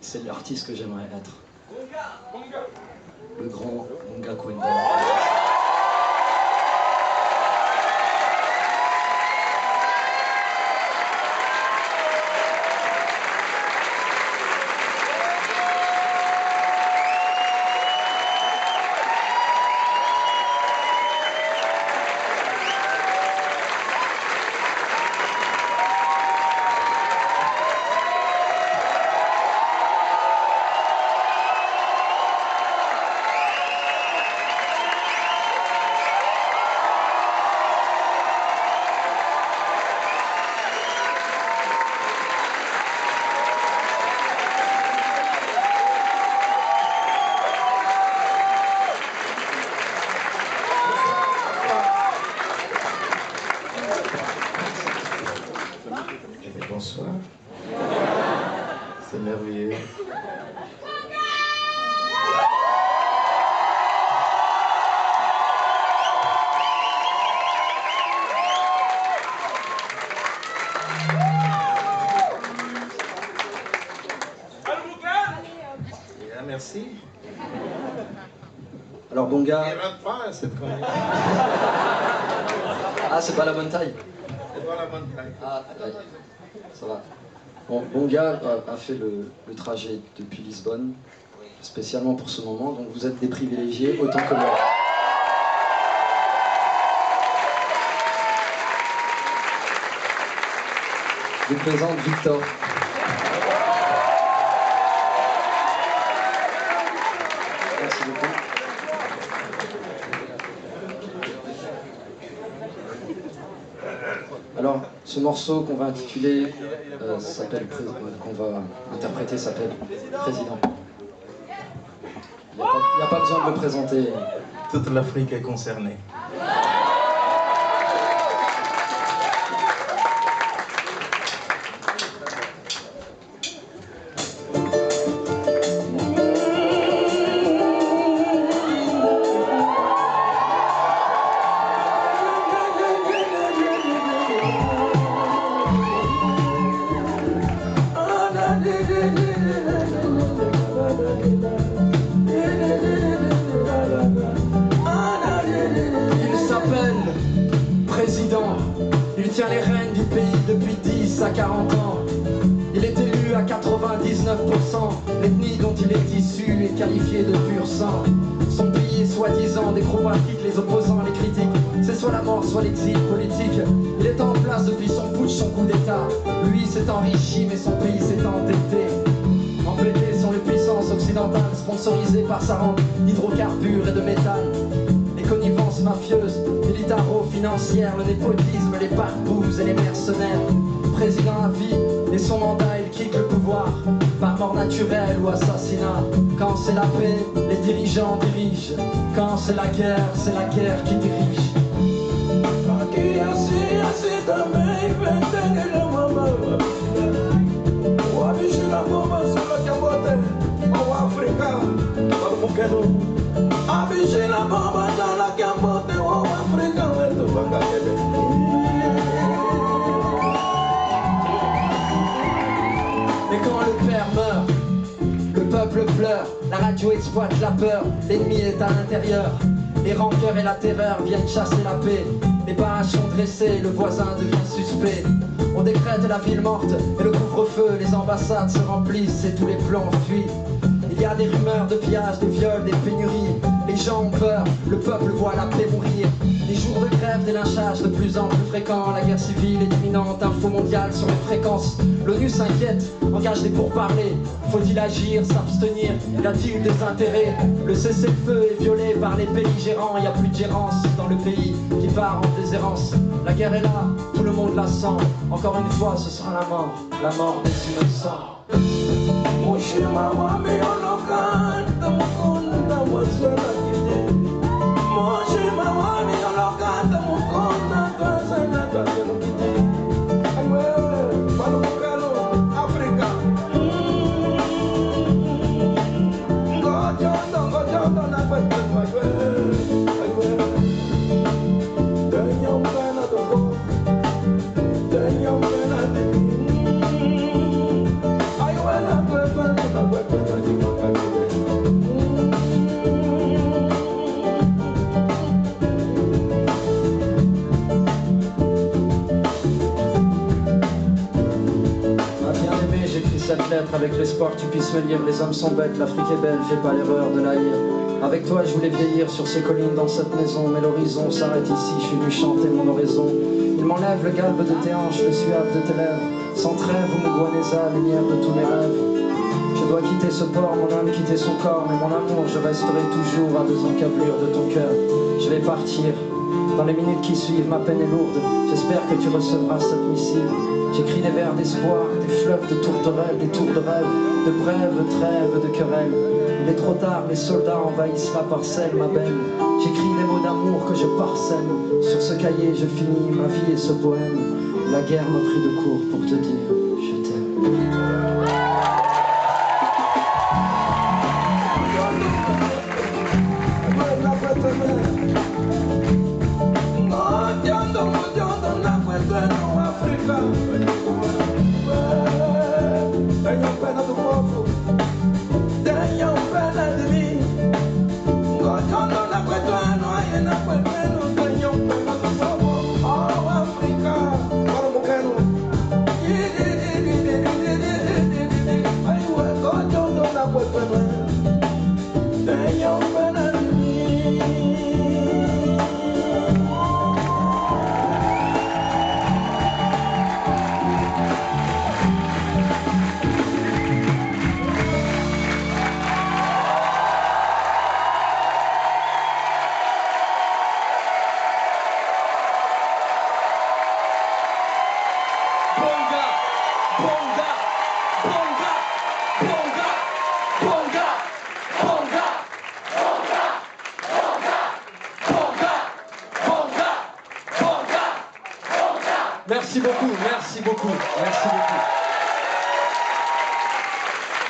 c'est l'artiste que j'aimerais être. Le grand Bonga Kwenda. Bonsoir. C'est merveilleux. Yeah, merci. Alors Bonga... Il rentre pas cette connerie. Ah, c'est pas la bonne taille. C'est pas la bonne taille. Ah, ouais. Ça va. Bon, Bonga a fait le trajet depuis Lisbonne, spécialement pour ce moment, donc vous êtes des privilégiés autant que moi. Je vous présente Victor. Merci beaucoup. Alors, ce morceau qu'on va intituler, qu'on va interpréter s'appelle Président. Il n'y a pas besoin de le présenter. Toute l'Afrique est concernée. Il s'appelle Président. Il tient les rênes du pays depuis 10 à 40 ans. Il est élu à 99%. L'ethnie dont il est issu est qualifiée de pur sang. Son pays est soi-disant déchromatique, les opposants, les critiques. C'est soit la mort, soit l'exil politique. Il est en place depuis son putsch, son coup d'état. Lui s'est enrichi, mais son pays s'est endetté. Embêtés sont les puissances occidentales, sponsorisées par sa rente d'hydrocarbures et de méthane. Les connivences mafieuses, militaro-financières, le népotisme, les barbouzes et les mercenaires. Président à vie, et son mandat, il quitte le pouvoir, par mort naturelle ou assassinat. Quand c'est la paix, les dirigeants dirigent. Quand c'est la guerre qui dirige. Mais quand le père meurt, le peuple pleure, la radio exploite la peur, l'ennemi est à l'intérieur. Les rancœurs et la terreur viennent chasser la paix. Les barrages sont dressés, le voisin devient suspect. On décrète la ville morte et le couvre-feu, les ambassades se remplissent et tous les plans fuient. Il y a des rumeurs de pillages, des viols, des pénuries. Les gens ont peur, le peuple voit la paix mourir. Des jours de grève, des lynchages de plus en plus fréquents. La guerre civile est imminente, info mondiale sur les fréquences. L'ONU s'inquiète, engage des pourparlers. Faut-il agir, s'abstenir? Y a-t-il des intérêts? Le cessez-le-feu est violé par les belligérants. Y a plus de gérance dans le pays qui part en déshérence. La guerre est là, tout le monde la sent. Encore une fois, ce sera la mort des innocents. j'écris cette lettre avec l'espoir que tu puisses me lire. Les hommes sont bêtes, l'Afrique est belle, fais pas l'erreur de la haïr. Avec toi je voulais vieillir sur ces collines dans cette maison, mais l'horizon s'arrête ici, je suis venu chanter mon oraison. Il m'enlève le galbe de tes hanches, le suave de tes lèvres. Sans trêve, Mugwaneza, lumière de tous mes rêves. Je dois quitter ce port, mon âme quitter son corps, mais mon amour, je resterai toujours à 2 encablures de ton cœur. Je vais partir. Dans les minutes qui suivent, ma peine est lourde. J'espère que tu recevras cette missive. J'écris des vers d'espoir, des fleuves de tourterelles, des tours de rêve, de brèves trêves de querelles. Il est trop tard, les soldats envahissent la parcelle, ma belle. J'écris des mots d'amour que je parsème. Sur ce cahier, je finis ma vie et ce poème. La guerre m'a pris de court pour te dire, je t'aime. Tenham pena do povo, tenham pena de mim. Goiando na Guetuano, aí na Guetuano, tenham pena do povo. Oh, África, para o Muqueno. Aí o goiando na Guetuano, tenham pena de mim. Merci beaucoup, merci beaucoup, merci beaucoup.